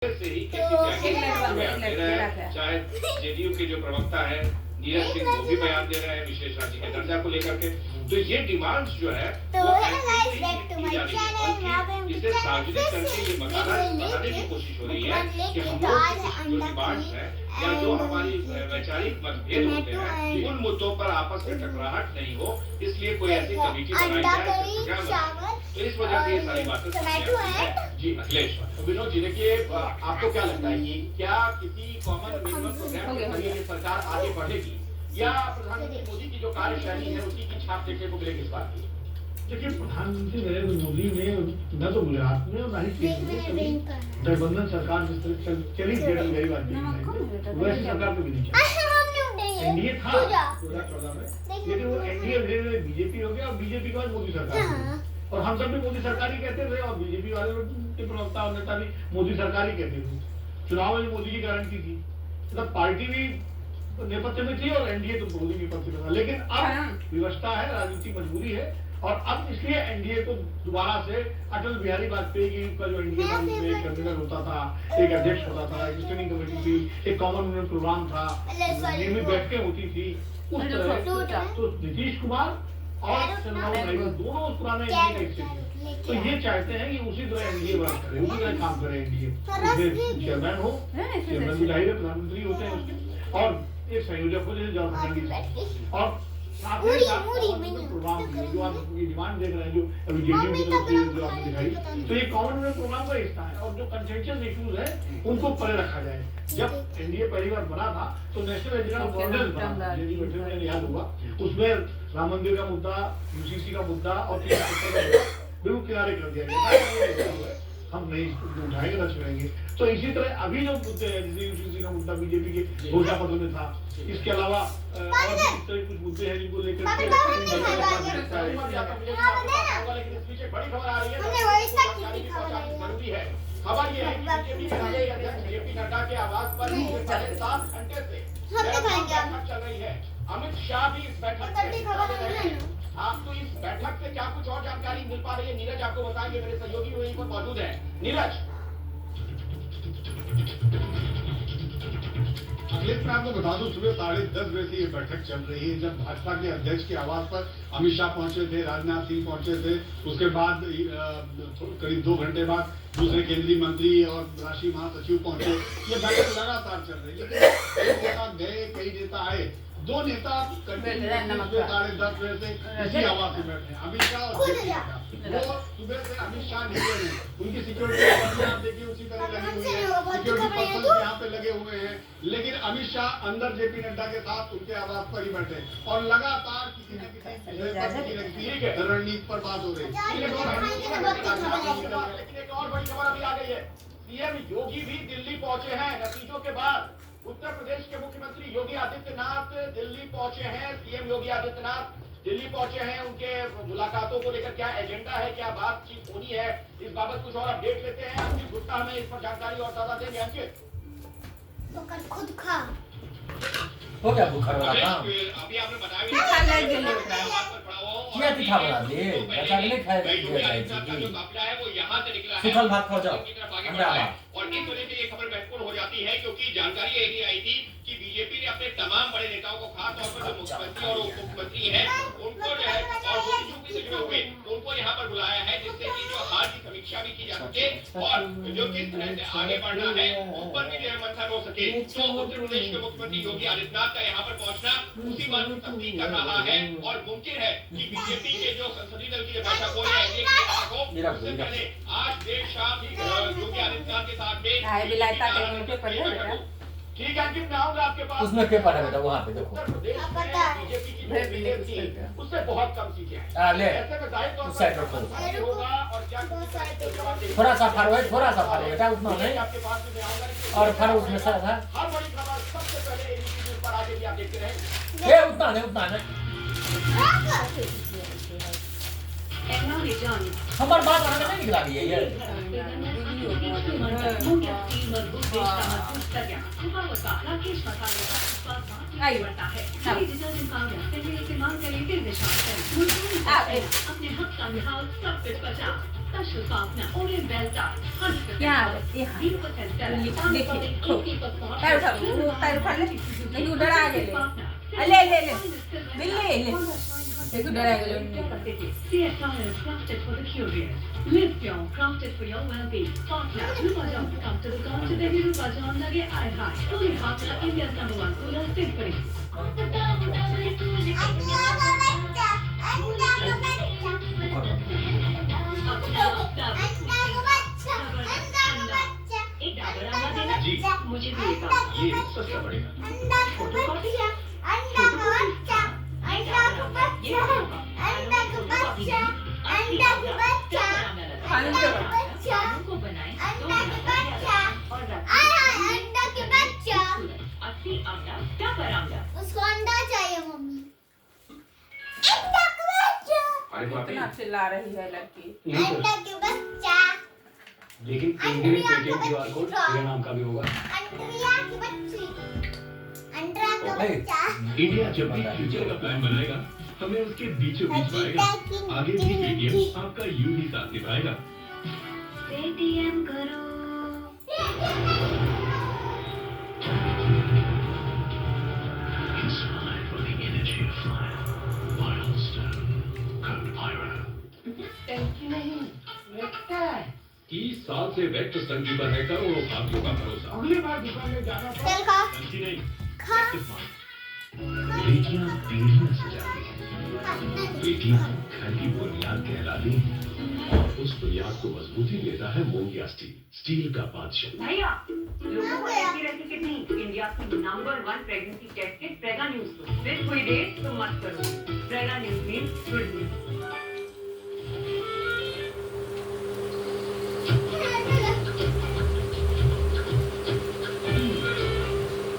से ही चाहे जेडीयू के जो प्रवक्ता है नीरज सिंह वो भी बयान दे रहे हैं विशेष राज्य के दर्जा को लेकर के। तो ये डिमांड्स जो है वो इसे सार्वजनिक करके ये बताने की कोशिश हो रही है कि हम लोग जो डिमांड्स है या जो हमारी वैचारिक मतभेद होते हैं उन मुद्दों पर आपस में टकराहट नहीं हो, इसलिए कोई ऐसी कमेटी बनाई जाए। तो इस वजह से ये सारी बातें जी अखिलेश विनोद जी, देखिए आपको क्या लगता है कि क्या किसी कॉमन मिनिमम प्रोग्राम के जरिए ये सरकार आगे बढ़ेगी या प्रधानमंत्री मोदी की जो कार्यशैली है उसी की छाप देखने को मिलेगी इस बात की? देखिए, प्रधानमंत्री नरेंद्र मोदी ने न तो गुजरात में और न ही केंद्र में गठबंधन सरकार जिस तरह चली गई बात वैसी सरकार को भी नहीं चाहिए। एनडीए था 2014 में, लेकिन वो एनडीए बीजेपी हो गया और बीजेपी के बाद मोदी सरकार, और हम सब भी मोदी सरकार ही कहते थे और बीजेपी वाले के प्रवक्ता और नेता भी मोदी सरकार ही कहते थे। चुनाव में मोदी की गारंटी थी, मतलब पार्टी भी नेपथ्य में थी और एनडीए तो मोदी नेपथ्य में था। लेकिन अब व्यवस्था है, राजनीतिक मजबूरी है और अब इसलिए एनडीए को दोबारा से अटल बिहारी वाजपेयी का जो एनडीए में एक कन्वीनर होता था, एक अध्यक्ष होता था, एक स्टैंडिंग कमेटी थी, एक कॉमन प्रोग्राम था, नियमित बैठकें होती थी, उस तरह तो नीतीश कुमार और चंद्रबाबू नायडू दोनों पुराने एनडीए का हिस्से थे। तो ये चाहते हैं कि उसी तरह एनडीए वर्क करे, उसी तरह काम करे एनडीए। उसमें चेयरमैन हो, चेयरमैन भी जाहिर है प्रधानमंत्री होते हैं उसके, और एक संयोजक हो जैसे जॉर्ज फर्नांडिस, और साथ ही साथ प्रोग्राम जो आप ये डिमांड देख रहे हैं जो अभी जेडीयू की तरफ से जो आपने दिखाई, तो ये कॉमन प्रोग्राम का हिस्सा है और जो कंसेंसस इश्यूज है उनको परे रखा जाए। जब एनडीए पहली बार बना था तो नेशनल एजेंडा गवर्नेंस बना, जेडीयू याद होगा, उसमें राम मंदिर का मुद्दा, यूसीसी का मुद्दा और बिल्कुल किनारे कर दिया गया, हम नहीं उठाएंगे न छुड़ेंगे। तो इसी तरह अभी जो मुद्दे हैं जैसे यूसीसी का मुद्दा बीजेपी के घोषणा पत्र में था, इसके अलावा और भी इस तरह कुछ मुद्दे हैं जिनको लेकर बड़ी खबर आ रही है, जरूरी है। खबर ये है कि बीजेपी के राष्ट्रीय अध्यक्ष जेपी नड्डा के आवास पर 7 घंटे से बैठक चल रही है। अमित शाह भी इस बैठक में आपको इस बैठक से क्या कुछ और जानकारी मिल पा रही है? नीरज आपको बताएंगे, मेरे सहयोगी वहीं पर मौजूद है। नीरज, अखिलेश, मैं आपको बता दूं सुबह 10:30 बजे से ये बैठक चल रही है। जब भाजपा के अध्यक्ष के आवास पर अमित शाह पहुंचे थे, राजनाथ सिंह पहुंचे थे, उसके बाद करीब 2 घंटे बाद दूसरे केंद्रीय मंत्री और राष्ट्रीय महासचिव पहुंचे। ये बैठक लगातार चल रही है, लेकिन एक नेता गए, कई नेता आए, 2 नेता सुबह 10:30 बजे से इसी आवास में बैठे हैं, अमित शाह और जेपी नड्डा। वो सुबह से अमित शाह निकले हैं, उनकी सिक्योरिटी आप देखिए उसी तरह लगी हुई है, सिक्योरिटी पर्सन यहाँ पे लगे हुए हैं, लेकिन अमित शाह अंदर जेपी नड्डा के साथ उनके आवास पर ही बैठे और लगातार किसी न किसी रणनीति पर बात हो रही है। लेकिन एक और बड़ी खबर अभी आ गई है, सीएम योगी भी दिल्ली पहुंचे हैं नतीजों के बाद। उत्तर प्रदेश के मुख्यमंत्री योगी आदित्यनाथ दिल्ली पहुंचे हैं। सीएम योगी आदित्यनाथ दिल्ली पहुंचे हैं, उनके मुलाकातों को लेकर क्या एजेंडा है, क्या बातचीत होनी है, इस बाबत कुछ और अपडेट लेते हैं। अंकित गुप्ता हमें इस पर जानकारी और ज्यादा देंगे। अंकित, खुद खा हो गया बुखार वाला काम अभी आपने बताया क्या दिखा बना दे बचा के नहीं खाए सुखल भात खाओ जाओ और इस वजह से ये खबर महत्वपूर्ण हो जाती है क्योंकि जानकारी यही आई थी कि बीजेपी ने अपने तमाम बड़े नेताओं को, खास तौर पर जो मुख्यमंत्री और उप मुख्यमंत्री हैं, उनको जो है और यूपी से जुड़े हुए उनको यहाँ पर बुलाया है, जिससे कि जो हाल की समीक्षा भी की जा सके और जो किस तरह से आगे बढ़ना है उस पर भी जो है मंथन हो सके। तो उत्तर प्रदेश के मुख्यमंत्री योगी आदित्यनाथ का यहाँ पर पहुंचना उसी बात की तस्दीक कर रहा है और मुमकिन है कि बीजेपी के जो संसदीय दल की बैठक हो रही है उससे पहले आज देर शाम ही योगी आदित्यनाथ के साथ में ठीक है कि मैं आऊंगा आपके पास। उसमें पेपर है बेटा, वहाँ पे देखो बीजेपी की उससे बहुत कम सीटें ले ऐसे में जाहिर तौर पर होगा और क्या थोड़ा सा फारो है, थोड़ा सा फारो बेटा, उतना नहीं आपके पास में आऊंगा और फारो उसमें सा था। हर बड़ी खबर सबसे पहले एबीपी न्यूज़ पर आगे भी आप देखते रहे। ये उतना नहीं हमारे बात आने नहीं निकला रही है ये अपने हक का लिहाज सब पे बचा special partner, Orient Belta, 100% यहाँ oil, यहाँ 0% sterling, देखिए, खो। पैर उठा, वो पैर उठा ले। देखिए, उधर आ गए ले। ले ले ले बिल्ली ले देखो डरा गए CSR is crafted for the curious. Live pure, crafted for your well-being. Partner, Rupa John. Come to the car today, Rupa John लगे आए हाय. Fully partner, India's #1 cooler, Symphony. एक डाबर आना देना जी। मुझे भी एक ये सस्ता पड़ेगा। फोटोकॉपी को बनाए और अस्सी आंवला डाबर आंवला उसको अंडा चाहिए मम्मी अंडा का बच्चा अरे बाप रे। इतना चिल्ला रही है लड़की नहीं तो- अंडा का बच्चा लेकिन इंडियन पेटीएम क्यूआर कोड मेरे नाम का भी होगा। अंडा की बच्ची अंडा का ओए। बच्चा इंडिया जब भी फ्यूचर का प्लान बनाएगा हमें उसके बीचों बीच पाएगा। आगे भी पेटीएम आपका यूं ही साथ निभाएगा। पेटीएम करो Inspired by the energy of fire, Wildstone, Code Pyro. 30 साल से वेक्ट संगी पर है करोड़ों भारतीयों का भरोसा। अगली बार दुकान में जाना चल खा संगी नहीं, खा बेटियां पीढ़ियां सजाती हैं। बेटियां घर की बुनियाद कहलाती हैं और उस बुनियाद को मजबूती देता है मोंगिया स्टील का बादशाह। भैया लोगों को ऐसी रेसिपी थी इंडिया की #1 pregnancy test kit Prega news को सिर्फ कोई डेट तो मत करो Prega news means good news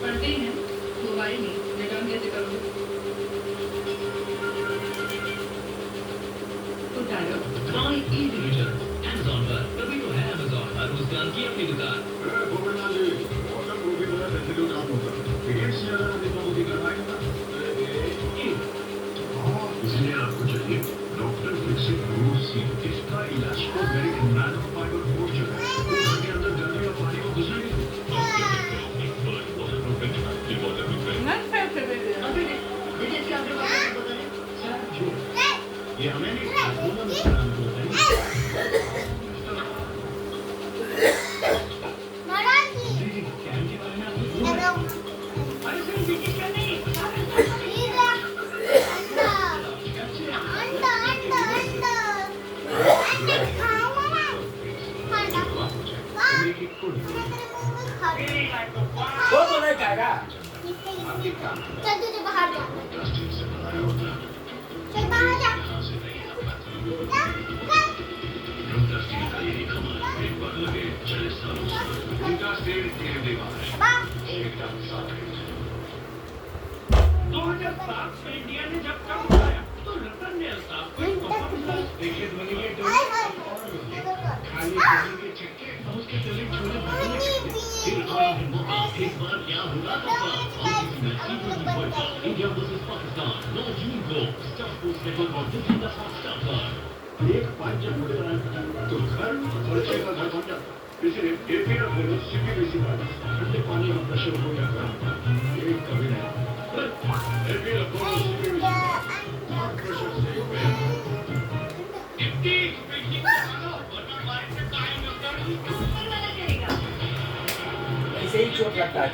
पढ़ते ही हैं मोबाइल में रिटर्न कैसे करोगे उतारो Buy easy return. Amazon पर तभी तो है Amazon हर रोज जान की अपनी दुकान। इसलिए आपको चाहिए डॉक्टर फिक्सिट ग्रो सी। इसका इलास्टोमेरिक नानो फाइबर पोर्शन है। घर के अंदर गर्मी और पानी को घुसेगी। नहीं फिर से बेबी अभी देखिए क्या आपके बारे में बताइए ये हमें नहीं दोनों नुकसान को बताइए। मराठी कैन के बारे में आपने हेलो अरे सर ब्रिटिश का नहीं अंडा अंडा अंडा अंडा अंडा खा लेना अंडा वाह एक कोड तेरे मुंह में खा ले वो तो नहीं खाएगा। चल तुझे बाहर जा प्लास्टिक से बनाया होता है। चल बाहर जा कहाँ से नहीं आ पाता। जा उनका स्टील का यही कमाल एक बार लगे चले सालों से उनका स्टील के दीवार है बाहर एकदम साफ 2007 में इंडिया ने जब कम उठाया तो रतन ने अल्ताफ को एक तोहफा दिया। देखिए ध्वनि ये हाय हाय खाली पानी के छक्के हम उसके गले छोले भरने के फिर आया है मौका इस बार क्या होगा तोहफा और किसी मैच की world cup India versus Pakistan 9 जून को स्टार स्पोर्ट्स नेटवर्क और डिज्नी प्लस हॉटस्टार पर। एक पाँच जब मुझे बनाया तो घर खर्चे का घर बन जाता। इसलिए एपीएल बोलो सीपीबीसी वाला ठंडे पानी का प्रेशर हो जाता ये कभी नहीं। एपीएल बोलो सीपीबीसी प्रेशर से ऐसे ही चोट लगता है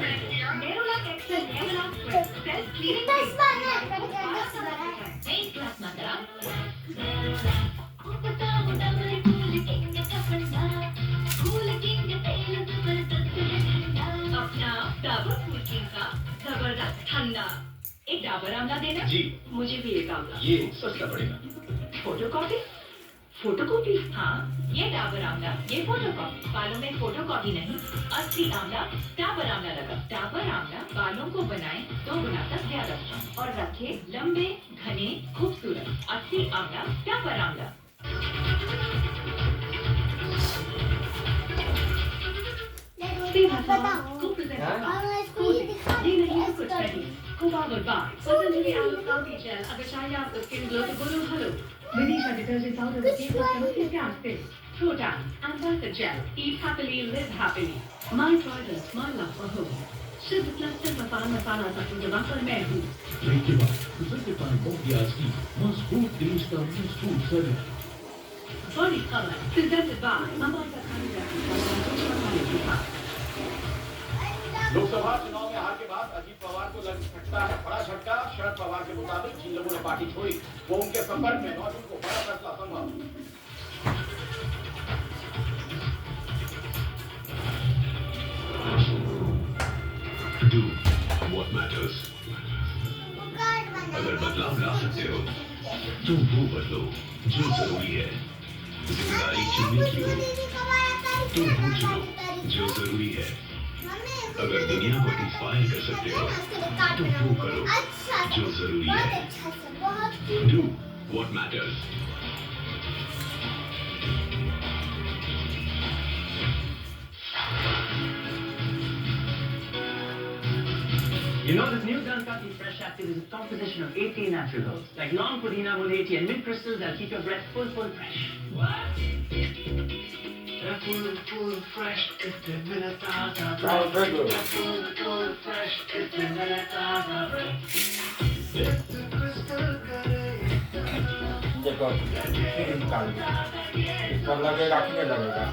नेरोलैक एक्सेल नेरोलैक स्वेट सेल्फ क्लीनिंग 10 बार है 10 बार है एक ग्लास मात्रा अपना डाबर फूल क्रीम का जबरदस्त ठंडा एक डाबर आंवला देना जी। मुझे भी एक आंवला ये सस्ता पड़ेगा। फोटोकॉपी फोटोकॉपी हाँ ये डाबर आंवला ये फोटोकॉपी बालों में फोटोकॉपी नहीं असली आंवला डाबर आंवला लगा डाबर आंवला बालों को बनाए 2 गुना तक ज्यादा और रखे लंबे घने खूबसूरत असली आंवला डाबर आंवला बताओ और इसको ये दिखा ये नहीं तो कुछ नहीं Covago Bar पतंजलि आलू काउंटी जेल अगर चाहिए आपको स्किन ग्लो तो बोलो हेलो विदिशा डिटर्जेंट पाउडर के साथ से Frodan, Amber Gel. Eat happily, live happily. My Trident, my love for home. शुद्ध प्लस मसाला मसाला तत्व जमा पर मैं हूँ. Drink के बाद presented by Bobbia's Tea. मजबूत टेस्ट का मजबूत service. Body color, presented by Amanda Khanna. Lok Sabha चुनाव में हार के बाद अजीत पवार को लग सकता है बड़ा झटका। शरद पवार के मुताबिक जिन लोगों ने पार्टी छोड़ी वो उनके संपर्क में मौजूद को बड़ा फैसला संभव। Do what matters. अगर बदलाव ला सकते हो तो वो बदलो जो जरूरी है। जिम्मेदारी चुनने की हो तो वो चुनो जो जरूरी है। अगर दुनिया को इंस्पायर कर सकते हो तो वो करो जो जरूरी है। Do what matters. You know, this new Dantati Fresh Active is a composition of 18 natural herbs, like long pudina, muleti, and mint crystals that'll keep your breath full fresh. What? Full fresh, it's the Minataza breath. Full fresh, it's the Minataza breath. It's the crystal curry. देखो फिर निकाल दो। सब लगेगा कि नहीं लगेगा?